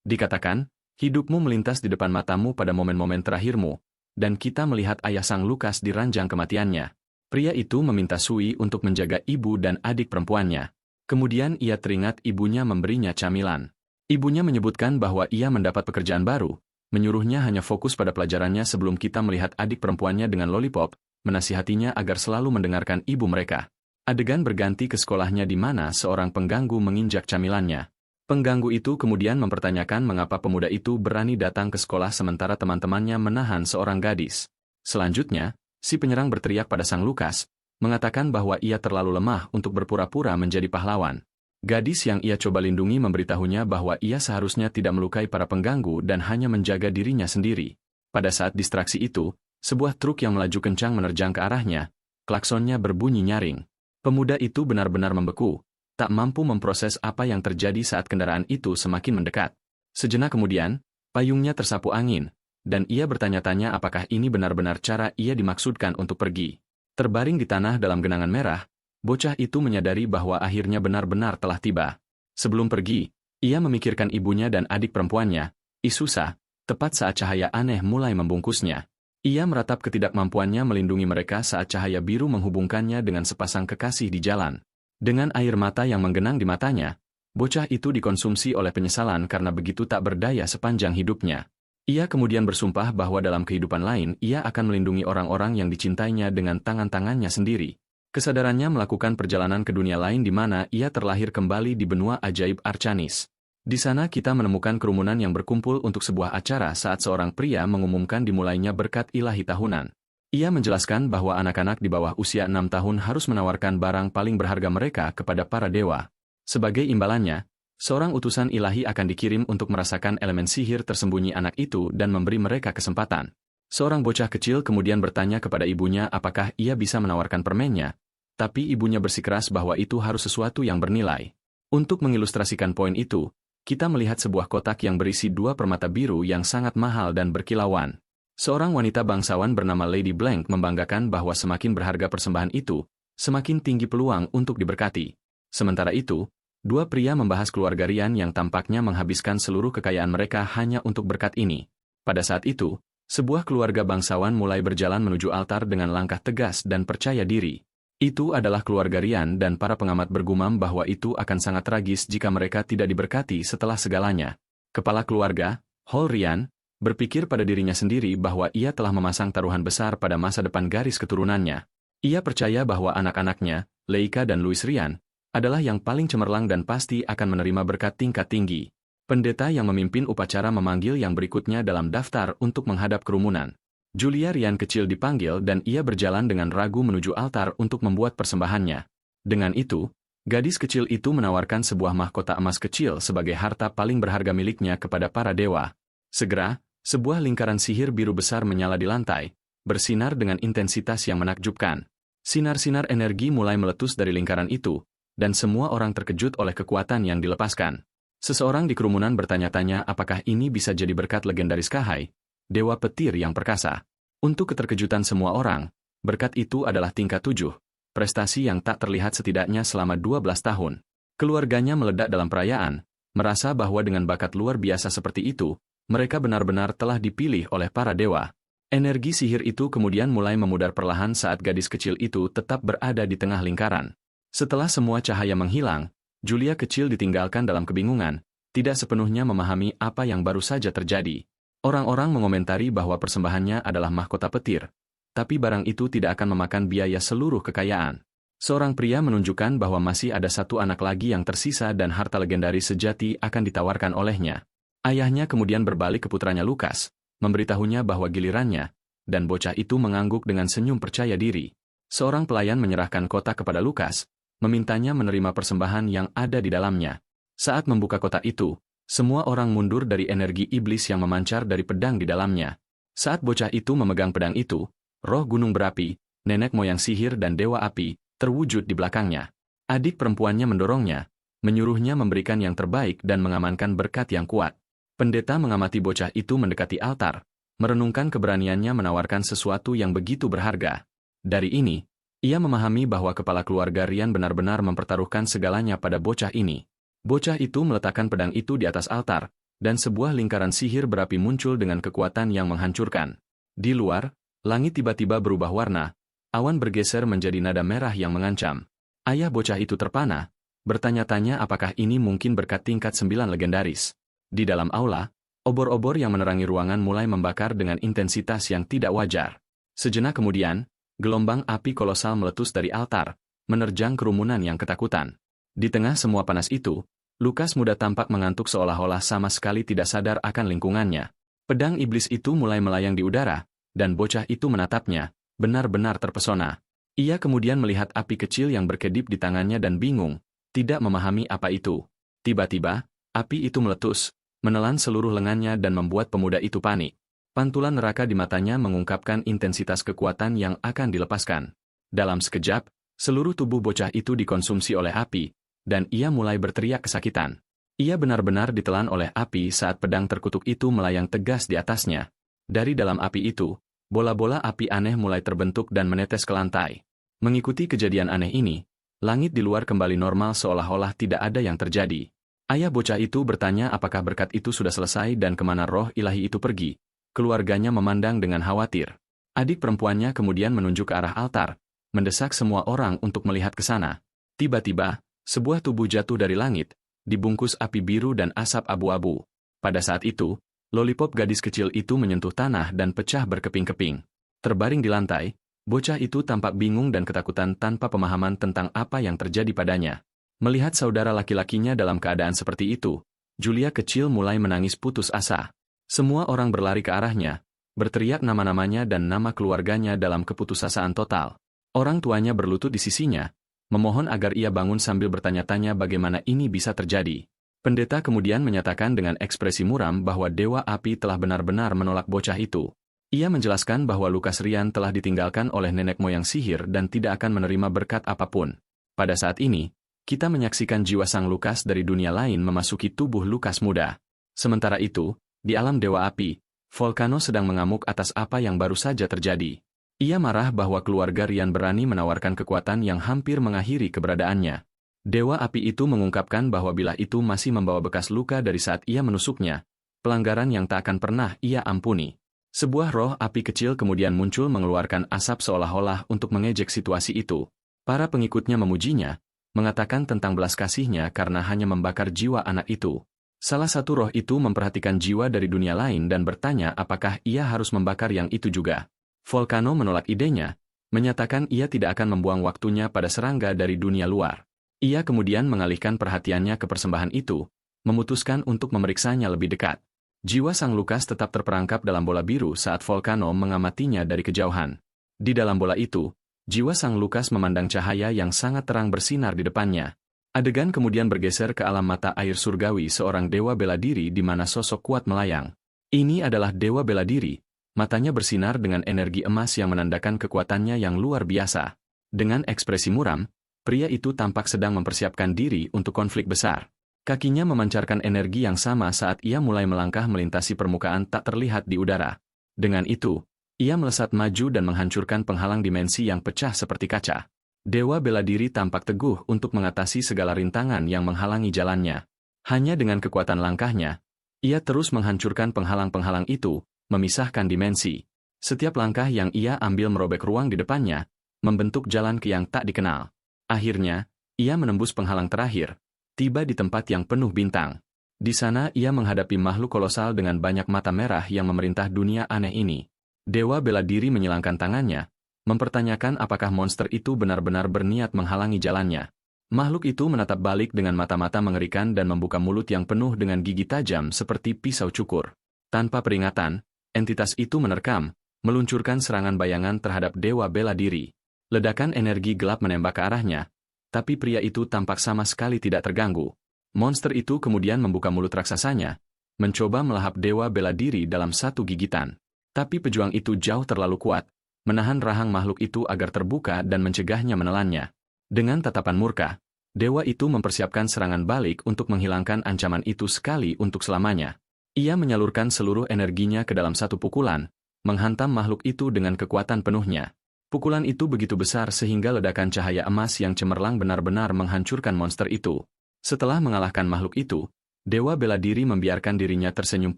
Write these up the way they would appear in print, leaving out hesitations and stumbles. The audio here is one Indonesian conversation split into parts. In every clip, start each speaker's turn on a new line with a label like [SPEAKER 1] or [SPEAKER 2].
[SPEAKER 1] Dikatakan, hidupmu melintas di depan matamu pada momen-momen terakhirmu, dan kita melihat ayah sang Lukas di ranjang kematiannya. Pria itu meminta Sui untuk menjaga ibu dan adik perempuannya. Kemudian ia teringat ibunya memberinya camilan. Ibunya menyebutkan bahwa ia mendapat pekerjaan baru, menyuruhnya hanya fokus pada pelajarannya sebelum kita melihat adik perempuannya dengan lollipop, menasihatinya agar selalu mendengarkan ibu mereka. Adegan berganti ke sekolahnya di mana seorang pengganggu menginjak camilannya. Pengganggu itu kemudian mempertanyakan mengapa pemuda itu berani datang ke sekolah sementara teman-temannya menahan seorang gadis. Selanjutnya, si penyerang berteriak pada sang Lukas, mengatakan bahwa ia terlalu lemah untuk berpura-pura menjadi pahlawan. Gadis yang ia coba lindungi memberitahunya bahwa ia seharusnya tidak melukai para pengganggu dan hanya menjaga dirinya sendiri. Pada saat distraksi itu, sebuah truk yang melaju kencang menerjang ke arahnya, klaksonnya berbunyi nyaring. Pemuda itu benar-benar membeku, tak mampu memproses apa yang terjadi saat kendaraan itu semakin mendekat. Sejenak kemudian, payungnya tersapu angin, dan ia bertanya-tanya apakah ini benar-benar cara ia dimaksudkan untuk pergi. Terbaring di tanah dalam genangan merah, bocah itu menyadari bahwa akhirnya benar-benar telah tiba. Sebelum pergi, ia memikirkan ibunya dan adik perempuannya, Isusa, tepat saat cahaya aneh mulai membungkusnya. Ia meratap ketidakmampuannya melindungi mereka saat cahaya biru menghubungkannya dengan sepasang kekasih di jalan. Dengan air mata yang menggenang di matanya, bocah itu dikonsumsi oleh penyesalan karena begitu tak berdaya sepanjang hidupnya. Ia kemudian bersumpah bahwa dalam kehidupan lain ia akan melindungi orang-orang yang dicintainya dengan tangan-tangannya sendiri. Kesadarannya melakukan perjalanan ke dunia lain di mana ia terlahir kembali di benua ajaib Archanis. Di sana kita menemukan kerumunan yang berkumpul untuk sebuah acara saat seorang pria mengumumkan dimulainya berkat ilahi tahunan. Ia menjelaskan bahwa anak-anak di bawah usia 6 tahun harus menawarkan barang paling berharga mereka kepada para dewa. Sebagai imbalannya, seorang utusan ilahi akan dikirim untuk merasakan elemen sihir tersembunyi anak itu dan memberi mereka kesempatan. Seorang bocah kecil kemudian bertanya kepada ibunya apakah ia bisa menawarkan permennya, tapi ibunya bersikeras bahwa itu harus sesuatu yang bernilai. Untuk mengilustrasikan poin itu, kita melihat sebuah kotak yang berisi 2 permata biru yang sangat mahal dan berkilauan. Seorang wanita bangsawan bernama Lady Blank membanggakan bahwa semakin berharga persembahan itu, semakin tinggi peluang untuk diberkati. Sementara itu, 2 pria membahas keluarga Rian yang tampaknya menghabiskan seluruh kekayaan mereka hanya untuk berkat ini. Pada saat itu, sebuah keluarga bangsawan mulai berjalan menuju altar dengan langkah tegas dan percaya diri. Itu adalah keluarga Rian dan para pengamat bergumam bahwa itu akan sangat tragis jika mereka tidak diberkati setelah segalanya. Kepala keluarga, Hall Rian, berpikir pada dirinya sendiri bahwa ia telah memasang taruhan besar pada masa depan garis keturunannya. Ia percaya bahwa anak-anaknya, Leika dan Louis Rian, adalah yang paling cemerlang dan pasti akan menerima berkat tingkat tinggi. Pendeta yang memimpin upacara memanggil yang berikutnya dalam daftar untuk menghadap kerumunan. Julia Rian kecil dipanggil dan ia berjalan dengan ragu menuju altar untuk membuat persembahannya. Dengan itu, gadis kecil itu menawarkan sebuah mahkota emas kecil sebagai harta paling berharga miliknya kepada para dewa. Segera, sebuah lingkaran sihir biru besar menyala di lantai, bersinar dengan intensitas yang menakjubkan. Sinar-sinar energi mulai meletus dari lingkaran itu, dan semua orang terkejut oleh kekuatan yang dilepaskan. Seseorang di kerumunan bertanya-tanya apakah ini bisa jadi berkat legendaris Kahai, dewa petir yang perkasa. Untuk keterkejutan semua orang, berkat itu adalah tingkat 7, prestasi yang tak terlihat setidaknya selama 12 tahun. Keluarganya meledak dalam perayaan, merasa bahwa dengan bakat luar biasa seperti itu, mereka benar-benar telah dipilih oleh para dewa. Energi sihir itu kemudian mulai memudar perlahan saat gadis kecil itu tetap berada di tengah lingkaran. Setelah semua cahaya menghilang, Julia kecil ditinggalkan dalam kebingungan, tidak sepenuhnya memahami apa yang baru saja terjadi. Orang-orang mengomentari bahwa persembahannya adalah mahkota petir, tapi barang itu tidak akan memakan biaya seluruh kekayaan. Seorang pria menunjukkan bahwa masih ada 1 anak lagi yang tersisa dan harta legendaris sejati akan ditawarkan olehnya. Ayahnya kemudian berbalik ke putranya Lukas, memberitahunya bahwa gilirannya, dan bocah itu mengangguk dengan senyum percaya diri. Seorang pelayan menyerahkan kotak kepada Lukas, memintanya menerima persembahan yang ada di dalamnya. Saat membuka kotak itu, semua orang mundur dari energi iblis yang memancar dari pedang di dalamnya. Saat bocah itu memegang pedang itu, roh gunung berapi, nenek moyang sihir dan dewa api, terwujud di belakangnya. Adik perempuannya mendorongnya, menyuruhnya memberikan yang terbaik dan mengamankan berkat yang kuat. Pendeta mengamati bocah itu mendekati altar, merenungkan keberaniannya menawarkan sesuatu yang begitu berharga. Dari ini, ia memahami bahwa kepala keluarga Rian benar-benar mempertaruhkan segalanya pada bocah ini. Bocah itu meletakkan pedang itu di atas altar, dan sebuah lingkaran sihir berapi muncul dengan kekuatan yang menghancurkan. Di luar, langit tiba-tiba berubah warna, awan bergeser menjadi nada merah yang mengancam. Ayah bocah itu terpana, bertanya-tanya apakah ini mungkin berkat tingkat 9 legendaris. Di dalam aula, obor-obor yang menerangi ruangan mulai membakar dengan intensitas yang tidak wajar. Sejenak kemudian, gelombang api kolosal meletus dari altar, menerjang kerumunan yang ketakutan. Di tengah semua panas itu, Lukas muda tampak mengantuk seolah-olah sama sekali tidak sadar akan lingkungannya. Pedang iblis itu mulai melayang di udara, dan bocah itu menatapnya, benar-benar terpesona. Ia kemudian melihat api kecil yang berkedip di tangannya dan bingung, tidak memahami apa itu. Tiba-tiba, api itu meletus, menelan seluruh lengannya dan membuat pemuda itu panik. Pantulan neraka di matanya mengungkapkan intensitas kekuatan yang akan dilepaskan. Dalam sekejap, seluruh tubuh bocah itu dikonsumsi oleh api, dan ia mulai berteriak kesakitan. Ia benar-benar ditelan oleh api saat pedang terkutuk itu melayang tegas di atasnya. Dari dalam api itu, bola-bola api aneh mulai terbentuk dan menetes ke lantai. Mengikuti kejadian aneh ini, langit di luar kembali normal seolah-olah tidak ada yang terjadi. Ayah bocah itu bertanya apakah berkat itu sudah selesai dan kemana roh ilahi itu pergi. Keluarganya memandang dengan khawatir. Adik perempuannya kemudian menunjuk ke arah altar, mendesak semua orang untuk melihat ke sana. Tiba-tiba, sebuah tubuh jatuh dari langit, dibungkus api biru dan asap abu-abu. Pada saat itu, lollipop gadis kecil itu menyentuh tanah dan pecah berkeping-keping. Terbaring di lantai, bocah itu tampak bingung dan ketakutan tanpa pemahaman tentang apa yang terjadi padanya. Melihat saudara laki-lakinya dalam keadaan seperti itu, Julia kecil mulai menangis putus asa. Semua orang berlari ke arahnya, berteriak nama-namanya dan nama keluarganya dalam keputusasaan total. Orang tuanya berlutut di sisinya, memohon agar ia bangun sambil bertanya-tanya bagaimana ini bisa terjadi. Pendeta kemudian menyatakan dengan ekspresi muram bahwa Dewa Api telah benar-benar menolak bocah itu. Ia menjelaskan bahwa Lukas Rian telah ditinggalkan oleh nenek moyang sihir dan tidak akan menerima berkat apapun. Pada saat ini, kita menyaksikan jiwa sang Lukas dari dunia lain memasuki tubuh Lukas muda. Sementara itu, di alam Dewa Api, Volcano sedang mengamuk atas apa yang baru saja terjadi. Ia marah bahwa keluarga Rian berani menawarkan kekuatan yang hampir mengakhiri keberadaannya. Dewa Api itu mengungkapkan bahwa bilah itu masih membawa bekas luka dari saat ia menusuknya, pelanggaran yang tak akan pernah ia ampuni. Sebuah roh api kecil kemudian muncul mengeluarkan asap seolah-olah untuk mengejek situasi itu. Para pengikutnya memujinya, mengatakan tentang belas kasihnya karena hanya membakar jiwa anak itu. Salah satu roh itu memperhatikan jiwa dari dunia lain dan bertanya apakah ia harus membakar yang itu juga. Volcano menolak idenya, menyatakan ia tidak akan membuang waktunya pada serangga dari dunia luar. Ia kemudian mengalihkan perhatiannya ke persembahan itu, memutuskan untuk memeriksanya lebih dekat. Jiwa sang Lukas tetap terperangkap dalam bola biru saat Volcano mengamatinya dari kejauhan. Di dalam bola itu, jiwa sang Lukas memandang cahaya yang sangat terang bersinar di depannya. Adegan kemudian bergeser ke alam mata air surgawi seorang dewa bela diri di mana sosok kuat melayang. Ini adalah dewa bela diri. Matanya bersinar dengan energi emas yang menandakan kekuatannya yang luar biasa. Dengan ekspresi muram, pria itu tampak sedang mempersiapkan diri untuk konflik besar. Kakinya memancarkan energi yang sama saat ia mulai melangkah melintasi permukaan tak terlihat di udara. Dengan itu, ia melesat maju dan menghancurkan penghalang dimensi yang pecah seperti kaca. Dewa bela diri tampak teguh untuk mengatasi segala rintangan yang menghalangi jalannya. Hanya dengan kekuatan langkahnya, ia terus menghancurkan penghalang-penghalang itu, memisahkan dimensi. Setiap langkah yang ia ambil merobek ruang di depannya, membentuk jalan ke yang tak dikenal. Akhirnya, ia menembus penghalang terakhir, tiba di tempat yang penuh bintang. Di sana ia menghadapi makhluk kolosal dengan banyak mata merah yang memerintah dunia aneh ini. Dewa bela diri menyilangkan tangannya, mempertanyakan apakah monster itu benar-benar berniat menghalangi jalannya. Makhluk itu menatap balik dengan mata-mata mengerikan dan membuka mulut yang penuh dengan gigi tajam seperti pisau cukur. Tanpa peringatan, entitas itu menerkam, meluncurkan serangan bayangan terhadap dewa bela diri. Ledakan energi gelap menembak ke arahnya, tapi pria itu tampak sama sekali tidak terganggu. Monster itu kemudian membuka mulut raksasanya, mencoba melahap dewa bela diri dalam satu gigitan. Tapi pejuang itu jauh terlalu kuat, menahan rahang makhluk itu agar terbuka dan mencegahnya menelannya. Dengan tatapan murka, dewa itu mempersiapkan serangan balik untuk menghilangkan ancaman itu sekali untuk selamanya. Ia menyalurkan seluruh energinya ke dalam satu pukulan, menghantam makhluk itu dengan kekuatan penuhnya. Pukulan itu begitu besar sehingga ledakan cahaya emas yang cemerlang benar-benar menghancurkan monster itu. Setelah mengalahkan makhluk itu, Dewa bela diri membiarkan dirinya tersenyum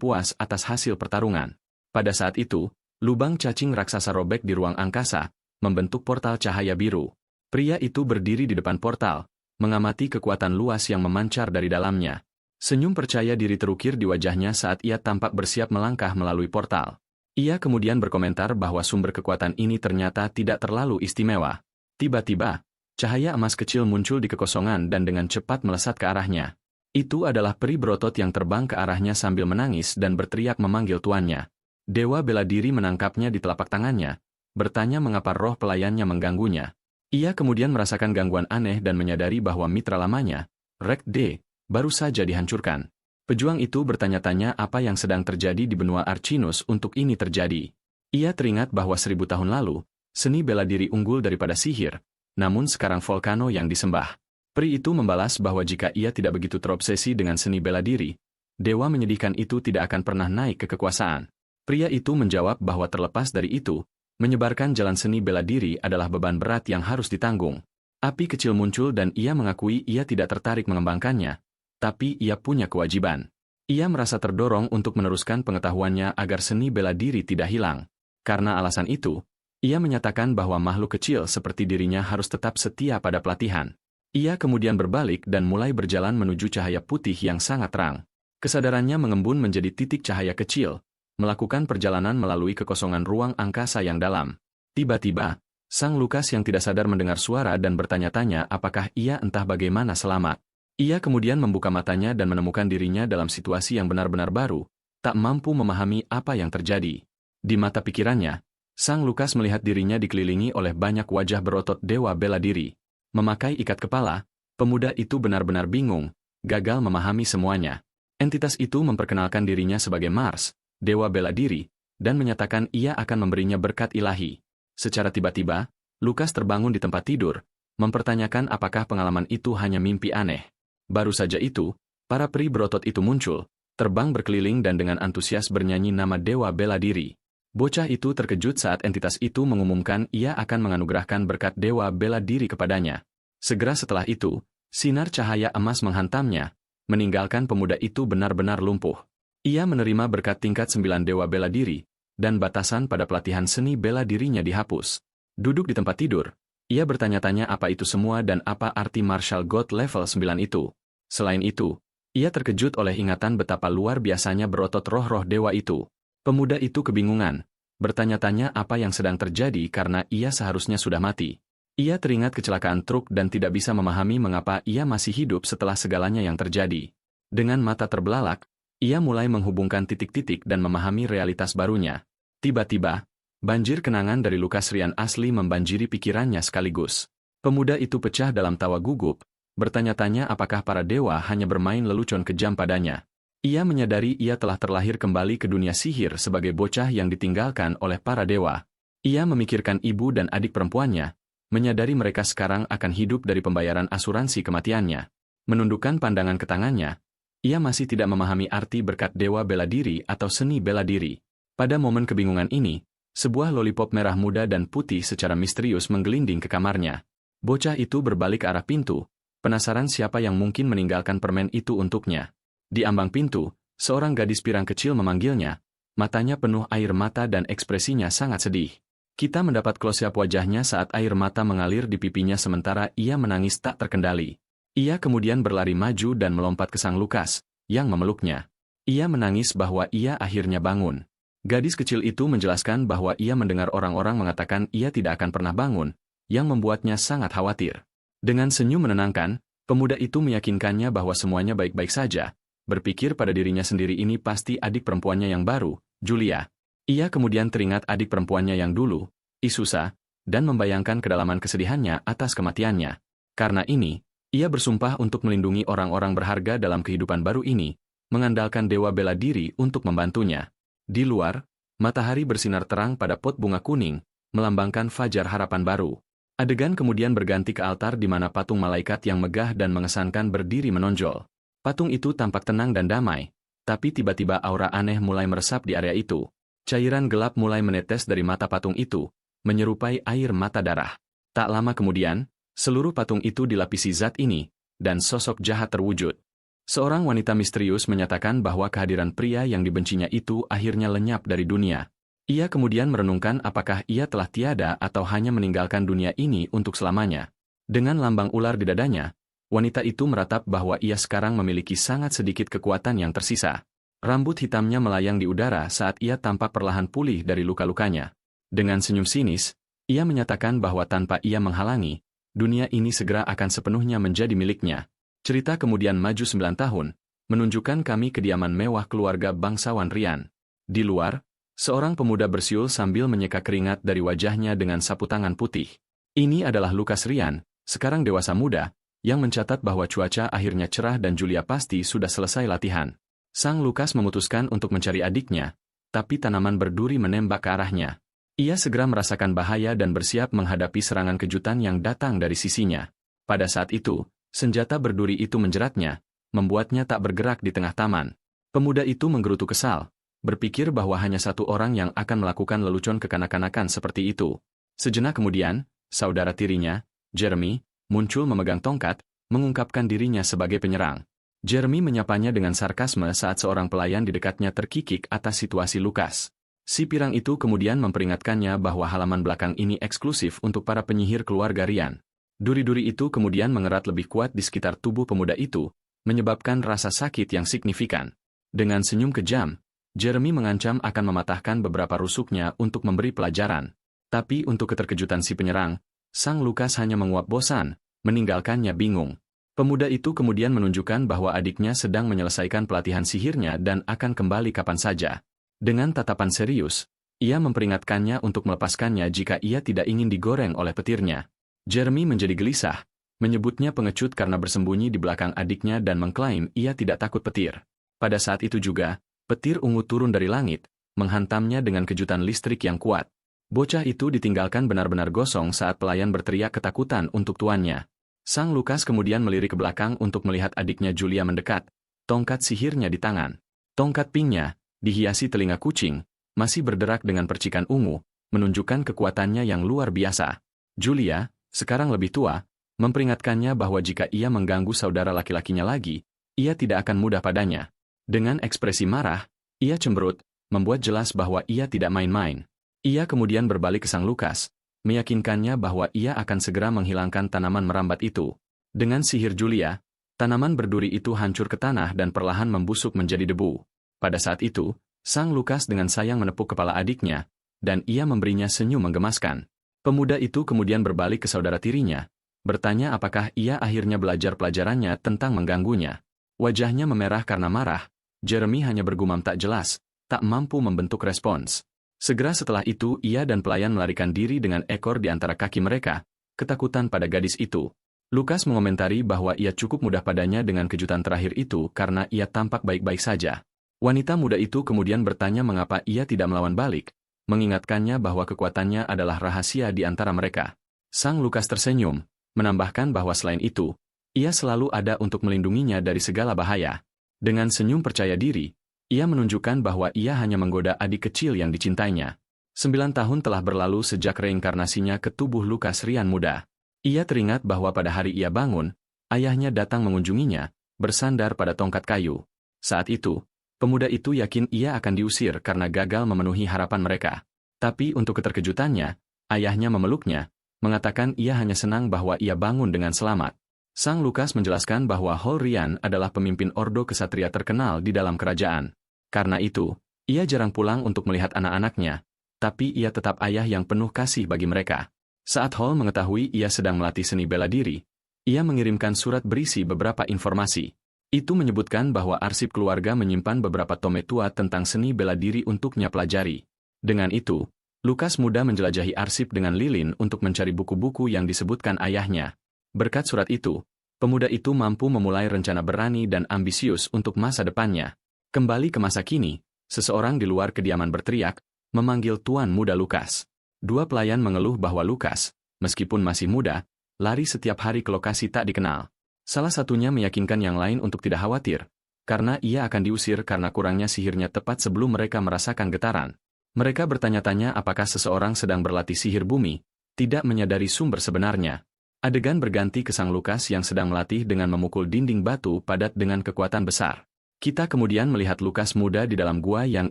[SPEAKER 1] puas atas hasil pertarungan. Pada saat itu, lubang cacing raksasa robek di ruang angkasa, membentuk portal cahaya biru. Pria itu berdiri di depan portal, mengamati kekuatan luas yang memancar dari dalamnya. Senyum percaya diri terukir di wajahnya saat ia tampak bersiap melangkah melalui portal. Ia kemudian berkomentar bahwa sumber kekuatan ini ternyata tidak terlalu istimewa. Tiba-tiba, cahaya emas kecil muncul di kekosongan dan dengan cepat melesat ke arahnya. Itu adalah peri berotot yang terbang ke arahnya sambil menangis dan berteriak memanggil tuannya. Dewa bela diri menangkapnya di telapak tangannya, bertanya mengapa roh pelayannya mengganggunya. Ia kemudian merasakan gangguan aneh dan menyadari bahwa mitra lamanya, Rek D, baru saja dihancurkan. Pejuang itu bertanya-tanya apa yang sedang terjadi di benua Arcinus untuk ini terjadi. Ia teringat bahwa 1000 tahun lalu, seni bela diri unggul daripada sihir, namun sekarang Volcano yang disembah. Peri itu membalas bahwa jika ia tidak begitu terobsesi dengan seni bela diri, dewa menyedihkan itu tidak akan pernah naik ke kekuasaan. Pria itu menjawab bahwa terlepas dari itu, menyebarkan jalan seni bela diri adalah beban berat yang harus ditanggung. Api kecil muncul dan ia mengakui ia tidak tertarik mengembangkannya, tapi ia punya kewajiban. Ia merasa terdorong untuk meneruskan pengetahuannya agar seni bela diri tidak hilang. Karena alasan itu, ia menyatakan bahwa makhluk kecil seperti dirinya harus tetap setia pada pelatihan. Ia kemudian berbalik dan mulai berjalan menuju cahaya putih yang sangat terang. Kesadarannya mengembun menjadi titik cahaya kecil, melakukan perjalanan melalui kekosongan ruang angkasa yang dalam. Tiba-tiba, Sang Lukas yang tidak sadar mendengar suara dan bertanya-tanya apakah ia entah bagaimana selamat. Ia kemudian membuka matanya dan menemukan dirinya dalam situasi yang benar-benar baru, tak mampu memahami apa yang terjadi. Di mata pikirannya, Sang Lukas melihat dirinya dikelilingi oleh banyak wajah berotot dewa bela diri. Memakai ikat kepala, pemuda itu benar-benar bingung, gagal memahami semuanya. Entitas itu memperkenalkan dirinya sebagai Mars, dewa bela diri, dan menyatakan ia akan memberinya berkat ilahi. Secara tiba-tiba, Lukas terbangun di tempat tidur, mempertanyakan apakah pengalaman itu hanya mimpi aneh. Baru saja itu, para peri berotot itu muncul, terbang berkeliling dan dengan antusias bernyanyi nama dewa bela diri. Bocah itu terkejut saat entitas itu mengumumkan ia akan menganugerahkan berkat dewa bela diri kepadanya. Segera setelah itu, sinar cahaya emas menghantamnya, meninggalkan pemuda itu benar-benar lumpuh. Ia menerima berkat tingkat 9 dewa bela diri, dan batasan pada pelatihan seni bela dirinya dihapus. Duduk di tempat tidur, ia bertanya-tanya apa itu semua dan apa arti Martial God level 9 itu. Selain itu, ia terkejut oleh ingatan betapa luar biasanya berotot roh-roh dewa itu. Pemuda itu kebingungan, bertanya-tanya apa yang sedang terjadi karena ia seharusnya sudah mati. Ia teringat kecelakaan truk dan tidak bisa memahami mengapa ia masih hidup setelah segalanya yang terjadi. Dengan mata terbelalak, ia mulai menghubungkan titik-titik dan memahami realitas barunya. Tiba-tiba, banjir kenangan dari Lukas Rian asli membanjiri pikirannya sekaligus. Pemuda itu pecah dalam tawa gugup, bertanya-tanya apakah para dewa hanya bermain lelucon kejam padanya. Ia menyadari ia telah terlahir kembali ke dunia sihir sebagai bocah yang ditinggalkan oleh para dewa. Ia memikirkan ibu dan adik perempuannya, menyadari mereka sekarang akan hidup dari pembayaran asuransi kematiannya. Menundukkan pandangan ke tangannya, ia masih tidak memahami arti berkat dewa bela diri atau seni bela diri. Pada momen kebingungan ini, sebuah lollipop merah muda dan putih secara misterius menggelinding ke kamarnya. Bocah itu berbalik ke arah pintu, penasaran siapa yang mungkin meninggalkan permen itu untuknya. Di ambang pintu, seorang gadis pirang kecil memanggilnya, matanya penuh air mata dan ekspresinya sangat sedih. Kita mendapat close-up wajahnya saat air mata mengalir di pipinya sementara ia menangis tak terkendali. Ia kemudian berlari maju dan melompat ke Sang Lukas, yang memeluknya. Ia menangis bahwa ia akhirnya bangun. Gadis kecil itu menjelaskan bahwa ia mendengar orang-orang mengatakan ia tidak akan pernah bangun, yang membuatnya sangat khawatir. Dengan senyum menenangkan, pemuda itu meyakinkannya bahwa semuanya baik-baik saja. Berpikir pada dirinya sendiri ini pasti adik perempuannya yang baru, Julia. Ia kemudian teringat adik perempuannya yang dulu, Isusa, dan membayangkan kedalaman kesedihannya atas kematiannya. Karena ini, ia bersumpah untuk melindungi orang-orang berharga dalam kehidupan baru ini, mengandalkan dewa bela diri untuk membantunya. Di luar, matahari bersinar terang pada pot bunga kuning, melambangkan fajar harapan baru. Adegan kemudian berganti ke altar di mana patung malaikat yang megah dan mengesankan berdiri menonjol. Patung itu tampak tenang dan damai, tapi tiba-tiba aura aneh mulai meresap di area itu. Cairan gelap mulai menetes dari mata patung itu, menyerupai air mata darah. Tak lama kemudian, seluruh patung itu dilapisi zat ini, dan sosok jahat terwujud. Seorang wanita misterius menyatakan bahwa kehadiran pria yang dibencinya itu akhirnya lenyap dari dunia. Ia kemudian merenungkan apakah ia telah tiada atau hanya meninggalkan dunia ini untuk selamanya. Dengan lambang ular di dadanya, wanita itu meratap bahwa ia sekarang memiliki sangat sedikit kekuatan yang tersisa. Rambut hitamnya melayang di udara saat ia tampak perlahan pulih dari luka-lukanya. Dengan senyum sinis, ia menyatakan bahwa tanpa ia menghalangi, dunia ini segera akan sepenuhnya menjadi miliknya. Cerita kemudian maju 9 tahun, menunjukkan kami kediaman mewah keluarga bangsawan Rian. Di luar, seorang pemuda bersiul sambil menyeka keringat dari wajahnya dengan sapu tangan putih. Ini adalah Lukas Rian, sekarang dewasa muda, yang mencatat bahwa cuaca akhirnya cerah dan Julia pasti sudah selesai latihan. Sang Lukas memutuskan untuk mencari adiknya, tapi tanaman berduri menembak ke arahnya. Ia segera merasakan bahaya dan bersiap menghadapi serangan kejutan yang datang dari sisinya. Pada saat itu, senjata berduri itu menjeratnya, membuatnya tak bergerak di tengah taman. Pemuda itu menggerutu kesal, berpikir bahwa hanya satu orang yang akan melakukan lelucon kekanak-kanakan seperti itu. Sejenak kemudian, saudara tirinya, Jeremy, muncul memegang tongkat, mengungkapkan dirinya sebagai penyerang. Jeremy menyapanya dengan sarkasme saat seorang pelayan di dekatnya terkikik atas situasi Lukas. Si pirang itu kemudian memperingatkannya bahwa halaman belakang ini eksklusif untuk para penyihir keluarga Rian. Duri-duri itu kemudian mengerat lebih kuat di sekitar tubuh pemuda itu, menyebabkan rasa sakit yang signifikan. Dengan senyum kejam, Jeremy mengancam akan mematahkan beberapa rusuknya untuk memberi pelajaran. Tapi untuk keterkejutan si penyerang, sang Lukas hanya menguap bosan, meninggalkannya bingung. Pemuda itu kemudian menunjukkan bahwa adiknya sedang menyelesaikan pelatihan sihirnya dan akan kembali kapan saja. Dengan tatapan serius, ia memperingatkannya untuk melepaskannya jika ia tidak ingin digoreng oleh petirnya. Jeremy menjadi gelisah, menyebutnya pengecut karena bersembunyi di belakang adiknya dan mengklaim ia tidak takut petir. Pada saat itu juga, petir ungu turun dari langit, menghantamnya dengan kejutan listrik yang kuat. Bocah itu ditinggalkan benar-benar gosong saat pelayan berteriak ketakutan untuk tuannya. Sang Lukas kemudian melirik ke belakang untuk melihat adiknya Julia mendekat, tongkat sihirnya di tangan. Tongkat pinknya, dihiasi telinga kucing, masih berderak dengan percikan ungu, menunjukkan kekuatannya yang luar biasa. Julia, sekarang lebih tua, memperingatkannya bahwa jika ia mengganggu saudara laki-lakinya lagi, ia tidak akan mudah padanya. Dengan ekspresi marah, ia cemberut, membuat jelas bahwa ia tidak main-main. Ia kemudian berbalik ke sang Lukas, meyakinkannya bahwa ia akan segera menghilangkan tanaman merambat itu. Dengan sihir Julia, tanaman berduri itu hancur ke tanah dan perlahan membusuk menjadi debu. Pada saat itu, sang Lukas dengan sayang menepuk kepala adiknya, dan ia memberinya senyum menggemaskan. Pemuda itu kemudian berbalik ke saudara tirinya, bertanya apakah ia akhirnya belajar pelajarannya tentang mengganggunya. Wajahnya memerah karena marah, Jeremy hanya bergumam tak jelas, tak mampu membentuk respons. Segera setelah itu ia dan pelayan melarikan diri dengan ekor di antara kaki mereka, ketakutan pada gadis itu. Lukas mengomentari bahwa ia cukup mudah padanya dengan kejutan terakhir itu karena ia tampak baik-baik saja. Wanita muda itu kemudian bertanya mengapa ia tidak melawan balik, mengingatkannya bahwa kekuatannya adalah rahasia di antara mereka. Sang Lukas tersenyum, menambahkan bahwa selain itu, ia selalu ada untuk melindunginya dari segala bahaya. Dengan senyum percaya diri, ia menunjukkan bahwa ia hanya menggoda adik kecil yang dicintainya. 9 tahun telah berlalu sejak reinkarnasinya ke tubuh Lukas Rian muda. Ia teringat bahwa pada hari ia bangun, ayahnya datang mengunjunginya, bersandar pada tongkat kayu. Saat itu, pemuda itu yakin ia akan diusir karena gagal memenuhi harapan mereka. Tapi untuk keterkejutannya, ayahnya memeluknya, mengatakan ia hanya senang bahwa ia bangun dengan selamat. Sang Lukas menjelaskan bahwa Hol Rian adalah pemimpin ordo kesatria terkenal di dalam kerajaan. Karena itu, ia jarang pulang untuk melihat anak-anaknya, tapi ia tetap ayah yang penuh kasih bagi mereka. Saat Hol mengetahui ia sedang melatih seni bela diri, ia mengirimkan surat berisi beberapa informasi. Itu menyebutkan bahwa arsip keluarga menyimpan beberapa tome tua tentang seni bela diri untuknya pelajari. Dengan itu, Lukas muda menjelajahi arsip dengan lilin untuk mencari buku-buku yang disebutkan ayahnya. Berkat surat itu, pemuda itu mampu memulai rencana berani dan ambisius untuk masa depannya. Kembali ke masa kini, seseorang di luar kediaman berteriak, memanggil Tuan Muda Lukas. Dua pelayan mengeluh bahwa Lukas, meskipun masih muda, lari setiap hari ke lokasi tak dikenal. Salah satunya meyakinkan yang lain untuk tidak khawatir, karena ia akan diusir karena kurangnya sihirnya tepat sebelum mereka merasakan getaran. Mereka bertanya-tanya apakah seseorang sedang berlatih sihir bumi, tidak menyadari sumber sebenarnya. Adegan berganti ke Sang Lukas yang sedang melatih dengan memukul dinding batu padat dengan kekuatan besar. Kita kemudian melihat Lukas muda di dalam gua yang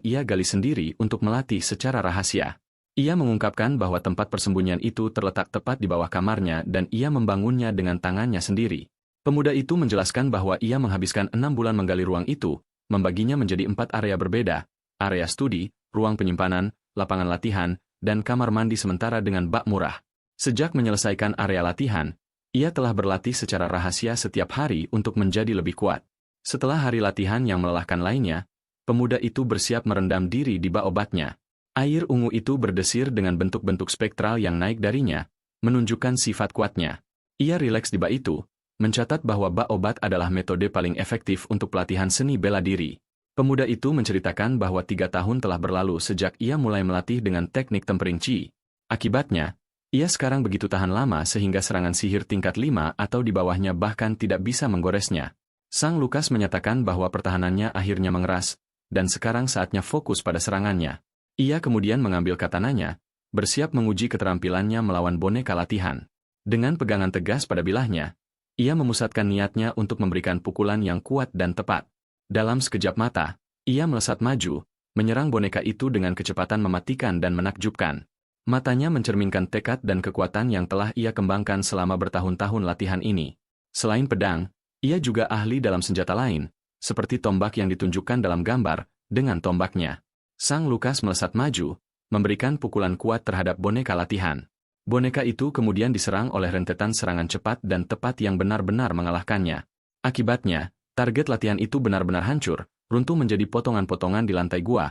[SPEAKER 1] ia gali sendiri untuk melatih secara rahasia. Ia mengungkapkan bahwa tempat persembunyian itu terletak tepat di bawah kamarnya dan ia membangunnya dengan tangannya sendiri. Pemuda itu menjelaskan bahwa ia menghabiskan 6 bulan menggali ruang itu, membaginya menjadi 4 area berbeda, area studi, ruang penyimpanan, lapangan latihan, dan kamar mandi sementara dengan bak murah. Sejak menyelesaikan area latihan, ia telah berlatih secara rahasia setiap hari untuk menjadi lebih kuat. Setelah hari latihan yang melelahkan lainnya, pemuda itu bersiap merendam diri di bak obatnya. Air ungu itu berdesir dengan bentuk-bentuk spektral yang naik darinya, menunjukkan sifat kuatnya. Ia rileks di bak itu, mencatat bahwa bak obat adalah metode paling efektif untuk pelatihan seni bela diri. Pemuda itu menceritakan bahwa 3 tahun telah berlalu sejak ia mulai melatih dengan teknik tempering chi. Akibatnya, ia sekarang begitu tahan lama sehingga serangan sihir tingkat 5 atau di bawahnya bahkan tidak bisa menggoresnya. Sang Lukas menyatakan bahwa pertahanannya akhirnya mengeras, dan sekarang saatnya fokus pada serangannya. Ia kemudian mengambil katananya, bersiap menguji keterampilannya melawan boneka latihan. Dengan pegangan tegas pada bilahnya, ia memusatkan niatnya untuk memberikan pukulan yang kuat dan tepat. Dalam sekejap mata, ia melesat maju, menyerang boneka itu dengan kecepatan mematikan dan menakjubkan. Matanya mencerminkan tekad dan kekuatan yang telah ia kembangkan selama bertahun-tahun latihan ini. Selain pedang, ia juga ahli dalam senjata lain, seperti tombak yang ditunjukkan dalam gambar, dengan tombaknya. Sang Lukas melesat maju, memberikan pukulan kuat terhadap boneka latihan. Boneka itu kemudian diserang oleh rentetan serangan cepat dan tepat yang benar-benar mengalahkannya. Akibatnya, target latihan itu benar-benar hancur, runtuh menjadi potongan-potongan di lantai gua.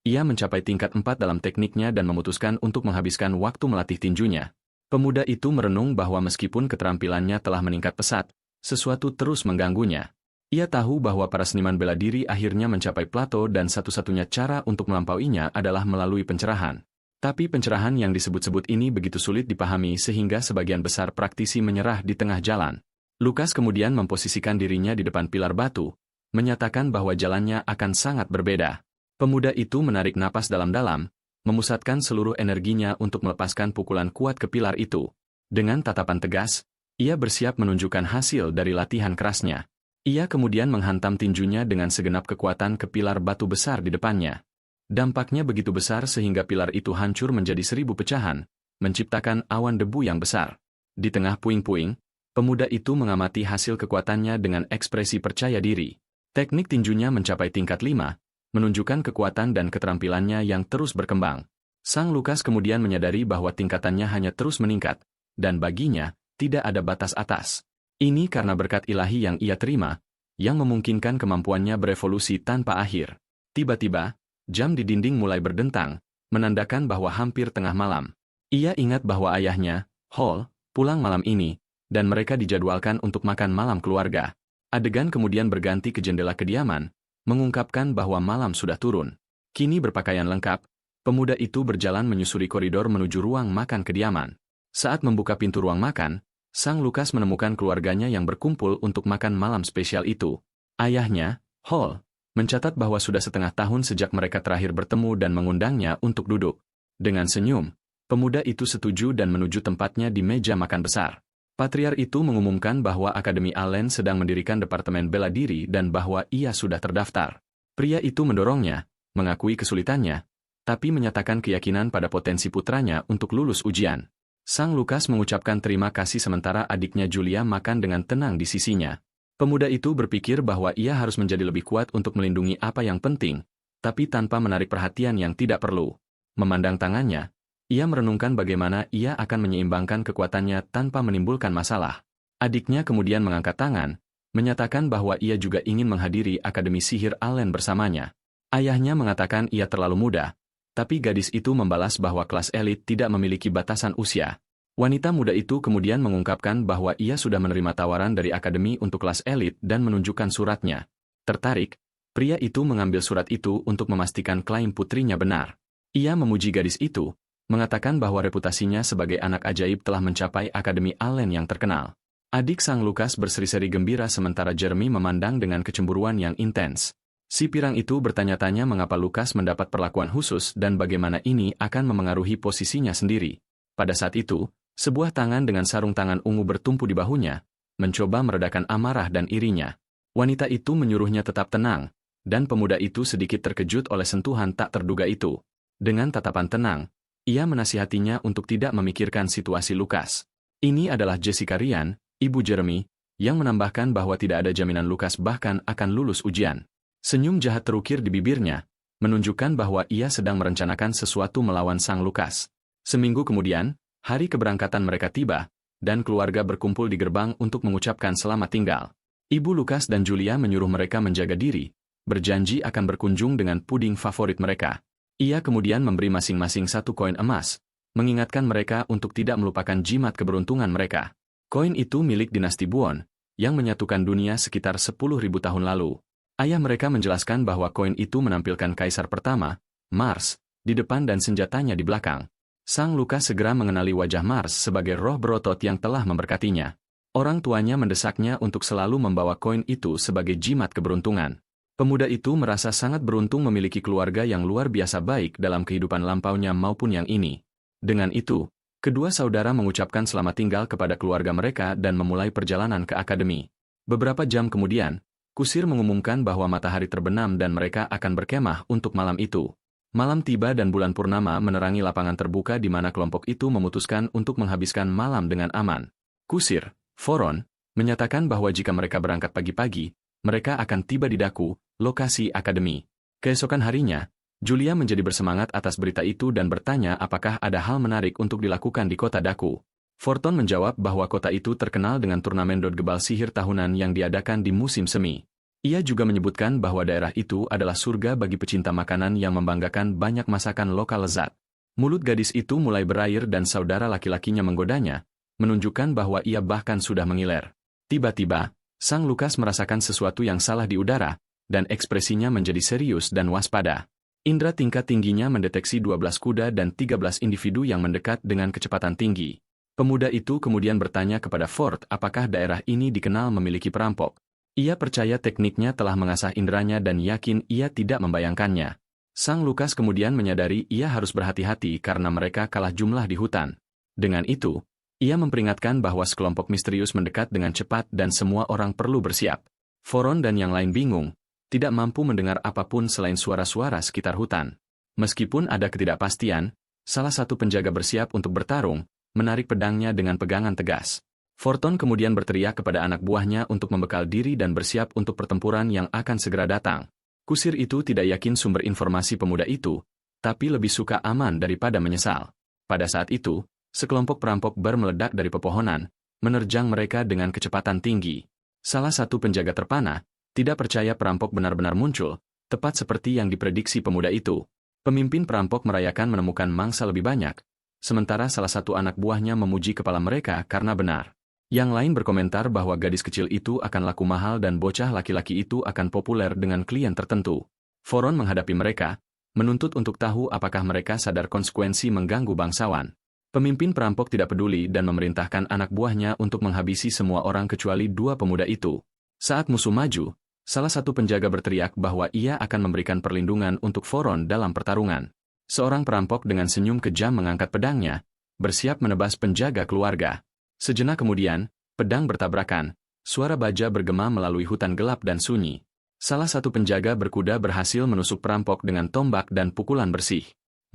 [SPEAKER 1] Ia mencapai tingkat 4 dalam tekniknya dan memutuskan untuk menghabiskan waktu melatih tinjunya. Pemuda itu merenung bahwa meskipun keterampilannya telah meningkat pesat, sesuatu terus mengganggunya. Ia tahu bahwa para seniman bela diri akhirnya mencapai plato dan satu-satunya cara untuk melampauinya adalah melalui pencerahan. Tapi pencerahan yang disebut-sebut ini begitu sulit dipahami sehingga sebagian besar praktisi menyerah di tengah jalan. Lukas kemudian memposisikan dirinya di depan pilar batu, menyatakan bahwa jalannya akan sangat berbeda. Pemuda itu menarik napas dalam-dalam, memusatkan seluruh energinya untuk melepaskan pukulan kuat ke pilar itu. Dengan tatapan tegas, ia bersiap menunjukkan hasil dari latihan kerasnya. Ia kemudian menghantam tinjunya dengan segenap kekuatan ke pilar batu besar di depannya. Dampaknya begitu besar sehingga pilar itu hancur menjadi 1000 pecahan, menciptakan awan debu yang besar. Di tengah puing-puing, pemuda itu mengamati hasil kekuatannya dengan ekspresi percaya diri. Teknik tinjunya mencapai tingkat 5, menunjukkan kekuatan dan keterampilannya yang terus berkembang. Sang Lukas kemudian menyadari bahwa tingkatannya hanya terus meningkat, dan baginya, tidak ada batas atas. Ini karena berkat ilahi yang ia terima, yang memungkinkan kemampuannya berevolusi tanpa akhir. Tiba-tiba, jam di dinding mulai berdentang, menandakan bahwa hampir tengah malam. Ia ingat bahwa ayahnya, Hall, pulang malam ini, dan mereka dijadwalkan untuk makan malam keluarga. Adegan kemudian berganti ke jendela kediaman, mengungkapkan bahwa malam sudah turun. Kini berpakaian lengkap, pemuda itu berjalan menyusuri koridor menuju ruang makan kediaman. Saat membuka pintu ruang makan, Sang Lukas menemukan keluarganya yang berkumpul untuk makan malam spesial itu. Ayahnya, Hall, mencatat bahwa sudah setengah tahun sejak mereka terakhir bertemu dan mengundangnya untuk duduk. Dengan senyum, pemuda itu setuju dan menuju tempatnya di meja makan besar. Patriark itu mengumumkan bahwa Akademi Allen sedang mendirikan departemen bela diri dan bahwa ia sudah terdaftar. Pria itu mendorongnya, mengakui kesulitannya, tapi menyatakan keyakinan pada potensi putranya untuk lulus ujian. Sang Lukas mengucapkan terima kasih sementara adiknya Julia makan dengan tenang di sisinya. Pemuda itu berpikir bahwa ia harus menjadi lebih kuat untuk melindungi apa yang penting, tapi tanpa menarik perhatian yang tidak perlu. Memandang tangannya, ia merenungkan bagaimana ia akan menyeimbangkan kekuatannya tanpa menimbulkan masalah. Adiknya kemudian mengangkat tangan, menyatakan bahwa ia juga ingin menghadiri Akademi Sihir Allen bersamanya. Ayahnya mengatakan ia terlalu muda, tapi gadis itu membalas bahwa kelas elit tidak memiliki batasan usia. Wanita muda itu kemudian mengungkapkan bahwa ia sudah menerima tawaran dari akademi untuk kelas elit dan menunjukkan suratnya. Tertarik, pria itu mengambil surat itu untuk memastikan klaim putrinya benar. Ia memuji gadis itu, mengatakan bahwa reputasinya sebagai anak ajaib telah mencapai Akademi Allen yang terkenal. Adik Sang Lukas berseri-seri gembira sementara Jeremy memandang dengan kecemburuan yang intens. Si pirang itu bertanya-tanya mengapa Lukas mendapat perlakuan khusus dan bagaimana ini akan memengaruhi posisinya sendiri. Pada saat itu, Sebuah tangan dengan sarung tangan ungu bertumpu di bahunya, mencoba meredakan amarah dan irinya. Wanita itu menyuruhnya tetap tenang, dan pemuda itu sedikit terkejut oleh sentuhan tak terduga itu. Dengan tatapan tenang, ia menasihatinya untuk tidak memikirkan situasi Lukas. Ini adalah Jessica Ryan, ibu Jeremy, yang menambahkan bahwa tidak ada jaminan Lukas bahkan akan lulus ujian. Senyum jahat terukir di bibirnya, menunjukkan bahwa ia sedang merencanakan sesuatu melawan sang Lukas. Seminggu kemudian, hari keberangkatan mereka tiba, dan keluarga berkumpul di gerbang untuk mengucapkan selamat tinggal. Ibu Lukas dan Julia menyuruh mereka menjaga diri, berjanji akan berkunjung dengan puding favorit mereka. Ia kemudian memberi masing-masing 1 koin emas, mengingatkan mereka untuk tidak melupakan jimat keberuntungan mereka. Koin itu milik dinasti Buon, yang menyatukan dunia sekitar 10.000 tahun lalu. Ayah mereka menjelaskan bahwa koin itu menampilkan kaisar pertama, Mars, di depan dan senjatanya di belakang. Sang Lukas segera mengenali wajah Mars sebagai roh berotot yang telah memberkatinya. Orang tuanya mendesaknya untuk selalu membawa koin itu sebagai jimat keberuntungan. Pemuda itu merasa sangat beruntung memiliki keluarga yang luar biasa baik dalam kehidupan lampaunya maupun yang ini. Dengan itu, kedua saudara mengucapkan selamat tinggal kepada keluarga mereka dan memulai perjalanan ke akademi. Beberapa jam kemudian, kusir mengumumkan bahwa matahari terbenam dan mereka akan berkemah untuk malam itu. Malam tiba dan bulan purnama menerangi lapangan terbuka di mana kelompok itu memutuskan untuk menghabiskan malam dengan aman. Kusir, Foron, menyatakan bahwa jika mereka berangkat pagi-pagi, mereka akan tiba di Daku, lokasi akademi. Keesokan harinya, Julia menjadi bersemangat atas berita itu dan bertanya apakah ada hal menarik untuk dilakukan di kota Daku. Forton menjawab bahwa kota itu terkenal dengan turnamen dodgeball sihir tahunan yang diadakan di musim semi. Ia juga menyebutkan bahwa daerah itu adalah surga bagi pecinta makanan yang membanggakan banyak masakan lokal lezat. Mulut gadis itu mulai berair dan saudara laki-lakinya menggodanya, menunjukkan bahwa ia bahkan sudah mengiler. Tiba-tiba, sang Lukas merasakan sesuatu yang salah di udara, dan ekspresinya menjadi serius dan waspada. Indra tingkat tingginya mendeteksi 12 kuda dan 13 individu yang mendekat dengan kecepatan tinggi. Pemuda itu kemudian bertanya kepada Ford apakah daerah ini dikenal memiliki perampok. Ia percaya tekniknya telah mengasah inderanya dan yakin ia tidak membayangkannya. Sang Lukas kemudian menyadari ia harus berhati-hati karena mereka kalah jumlah di hutan. Dengan itu, ia memperingatkan bahwa sekelompok misterius mendekat dengan cepat dan semua orang perlu bersiap. Foron dan yang lain bingung, tidak mampu mendengar apapun selain suara-suara sekitar hutan. Meskipun ada ketidakpastian, salah satu penjaga bersiap untuk bertarung, menarik pedangnya dengan pegangan tegas. Forton kemudian berteriak kepada anak buahnya untuk membekal diri dan bersiap untuk pertempuran yang akan segera datang. Kusir itu tidak yakin sumber informasi pemuda itu, tapi lebih suka aman daripada menyesal. Pada saat itu, sekelompok perampok meledak dari pepohonan, menerjang mereka dengan kecepatan tinggi. Salah satu penjaga terpana, tidak percaya perampok benar-benar muncul, tepat seperti yang diprediksi pemuda itu. Pemimpin perampok merayakan menemukan mangsa lebih banyak, sementara salah satu anak buahnya memuji kepala mereka karena benar. Yang lain berkomentar bahwa gadis kecil itu akan laku mahal dan bocah laki-laki itu akan populer dengan klien tertentu. Foron menghadapi mereka, menuntut untuk tahu apakah mereka sadar konsekuensi mengganggu bangsawan. Pemimpin perampok tidak peduli dan memerintahkan anak buahnya untuk menghabisi semua orang kecuali 2 pemuda itu. Saat musuh maju, salah satu penjaga berteriak bahwa ia akan memberikan perlindungan untuk Foron dalam pertarungan. Seorang perampok dengan senyum kejam mengangkat pedangnya, bersiap menebas penjaga keluarga. Sejenak kemudian, pedang bertabrakan, suara baja bergema melalui hutan gelap dan sunyi. Salah satu penjaga berkuda berhasil menusuk perampok dengan tombak dan pukulan bersih.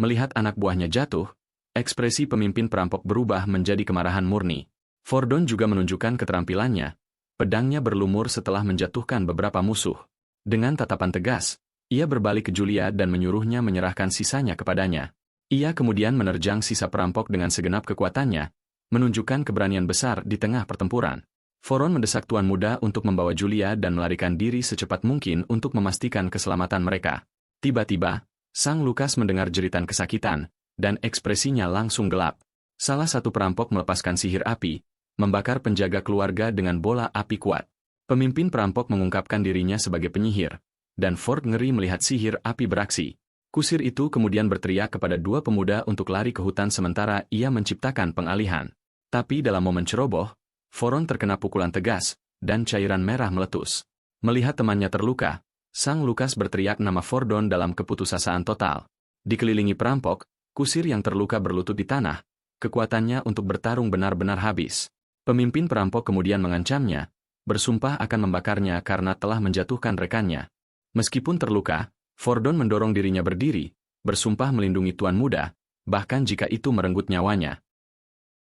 [SPEAKER 1] Melihat anak buahnya jatuh, ekspresi pemimpin perampok berubah menjadi kemarahan murni. Fordon juga menunjukkan keterampilannya. Pedangnya berlumur setelah menjatuhkan beberapa musuh. Dengan tatapan tegas, ia berbalik ke Julia dan menyuruhnya menyerahkan sisanya kepadanya. Ia kemudian menerjang sisa perampok dengan segenap kekuatannya, menunjukkan keberanian besar di tengah pertempuran. Foron mendesak tuan muda untuk membawa Julia dan melarikan diri secepat mungkin untuk memastikan keselamatan mereka. Tiba-tiba, sang Lukas mendengar jeritan kesakitan, dan ekspresinya langsung gelap. Salah satu perampok melepaskan sihir api, membakar penjaga keluarga dengan bola api kuat. Pemimpin perampok mengungkapkan dirinya sebagai penyihir, dan Ford ngeri melihat sihir api beraksi. Kusir itu kemudian berteriak kepada 2 pemuda untuk lari ke hutan sementara ia menciptakan pengalihan. Tapi dalam momen ceroboh, Foron terkena pukulan tegas, dan cairan merah meletus. Melihat temannya terluka, sang Lukas berteriak nama Fordon dalam keputusasaan total. Dikelilingi perampok, kusir yang terluka berlutut di tanah, Kekuatannya untuk bertarung benar-benar habis. Pemimpin perampok kemudian mengancamnya, bersumpah akan membakarnya karena telah menjatuhkan rekannya. Meskipun terluka, Fordon mendorong dirinya berdiri, bersumpah melindungi tuan muda, bahkan jika itu merenggut nyawanya.